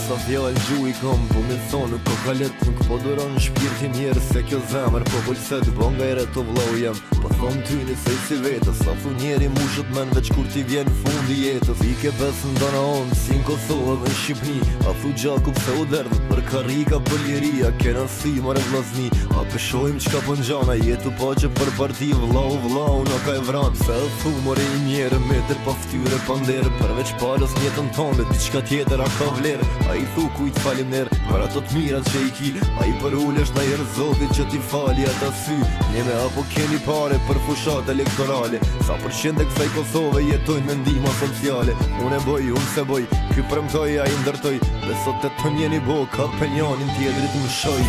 Sa fjallë gjuj kom, po me thonë nuk ko kalet. Nuk po duron shpirti njerë se kjo zemër po pëllset. Bo nga ere të vlau jem, po thonë ty një sej si vetës. Sa thu njeri mushët men veç kur ti vjen fundi jetës. I ke besën dona onë, si në Kosovë dhe në Shqipni. A thu gjaku pse u derdhët, për karika për liria. Kena si mare vlazni, a pëshojmë qka për njana. Jetu po që për parti vlau në ka e vran. Se e thu more i njerë, meter pa ftyre pa nderë. Përveç palës njetën tonë dhe diçka tjetër a ka vlerë. A i thu kujt falim nerë, për ato të mirat që i ki. A i për ullesh na i rëzotit që ti fali ata sy. Njeme apo keni pare për fushat elektorale. Sa përqende kësaj Kosove jetojnë me ndihma sociale. Unë e boj, unë se boj, ky premtoj a i ndërtoj. Dhe sot e të njeni bo, ka penjonin tjetërit më shoj.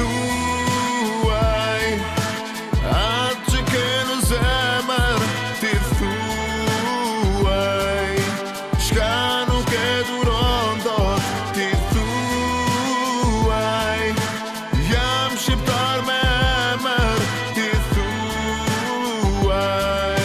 Thuaj, atë që ke në zemër, ti thuaj, shka nuk e duron dot, ti thuaj, jam shqiptar me emër, ti thuaj,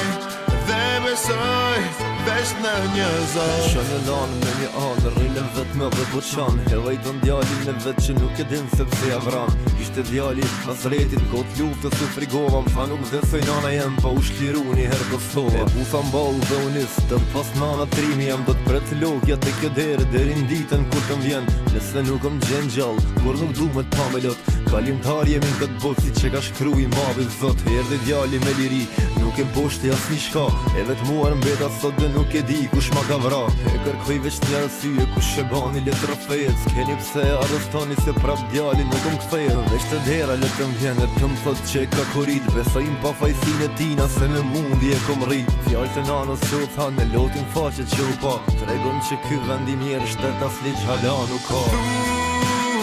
dhe besoj, veç në një zot. Shënë lanë me një anë, rrilën vetë me dhe buqan. Hedhaj të ndjallin në vetë që nuk e din sepse ja vran. Ishte djalli Nazretit, kot luftës u frigova. Më tha nuk dhe soj nana jem, pa u shliru një herë Kosova. E busa mball dhe unis, të pas nana trimi jam. Do t'pret logja të kjo derë, derin ditën kur të m'vjen. Nëse nuk më gjenë gjallë, kur nuk du me t'pa me lot. Kalimtar jemi në këtë botë, si që ka shkru i mavi zot. Erdhi djalli me liri, nuk e mposhti as një shka. E vetë muar mbeta sot dhe nuk e di kush ma ka vra. E kërkoj veç një arsye, kush e bani letër fejt. S'keni pse arrestoni se prap djalli nuk më kthejt. Veç të dera letëm vjen e të më thot që e ka korit. Besojim pa fajsin e tina se me mundi e kom rrit. Fjallë të nanës që u than, me lotin faqet që u pa. Tregon që ky vendim mirë shtet as liq hala nuk ka.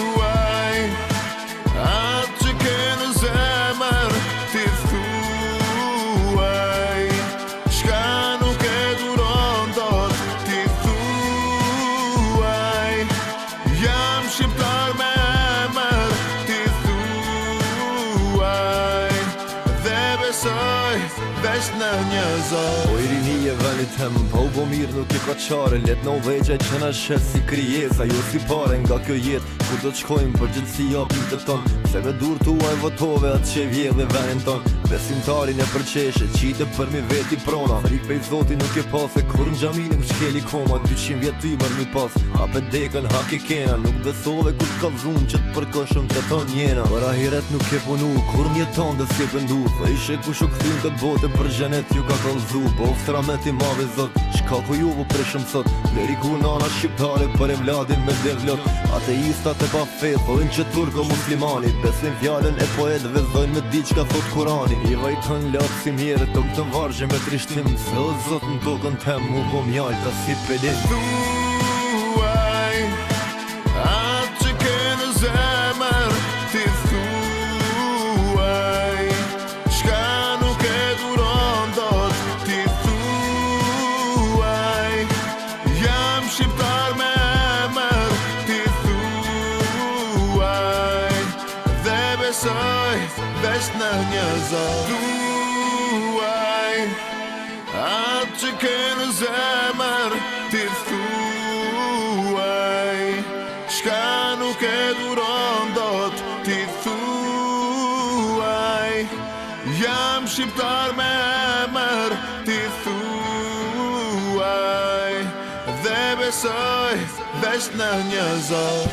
Thuaj, atë që ke në zemër, ti thuaj, shka nuk e duron dot, ti thuaj, jam shqiptar me emër, ti thuaj, dhe besoj, veç në një zot. Po i rini e venit hem, pa u bo mirë nuk i ka qare. Let në uveqaj që na shes si kryesa, jo si pare nga kjo jet. Kur do t'shkojmë për gjithësi japim të ton. Se me dur tuaj votove atë që vjedh dhe venin ton. Besimtarin e përqeshe, qite për mi veti prona. Frik pej zoti nuk e pas, e kur në gjamini më shkeli koma. 200 vjet ty mër mi pas, hape dekën hak i kena. Nuk besove kur t'ka vrum që t'përkoshëm të ton jena. Për ahiret nuk e punu, kur mjeton dhe s'ke pëndu. Dhe ishe kush u këthyn këtë bote për gjenet ju ka kalzu. Po oftra me ti mave zot, shka ku ju po preshëm sot. Deri ku nana shqiptare për e vladin me devlot. Ateistat e pa fe, thojnë që turko muslimani. Besin fjallën e poetëve, dhojnë me di qka thot Kurani. I vajton lakë si mjerë, të më të vargje me trishtim. Se o zot në tokën tem, mu po mjallë ta si pelin. Thuaj, atë që ke në zemër, ti thuaj, shka nuk e duron dot, ti thuaj, jam shqiptar me emër, ti thuaj, dhe besoj, veç në një zot. Thuaj, atë që ke në zemër, ti thuaj, shka nuk e duron dot, ti thuaj, jam shqiptar me emër, ti thuaj, dhe besoj, veç në një zot.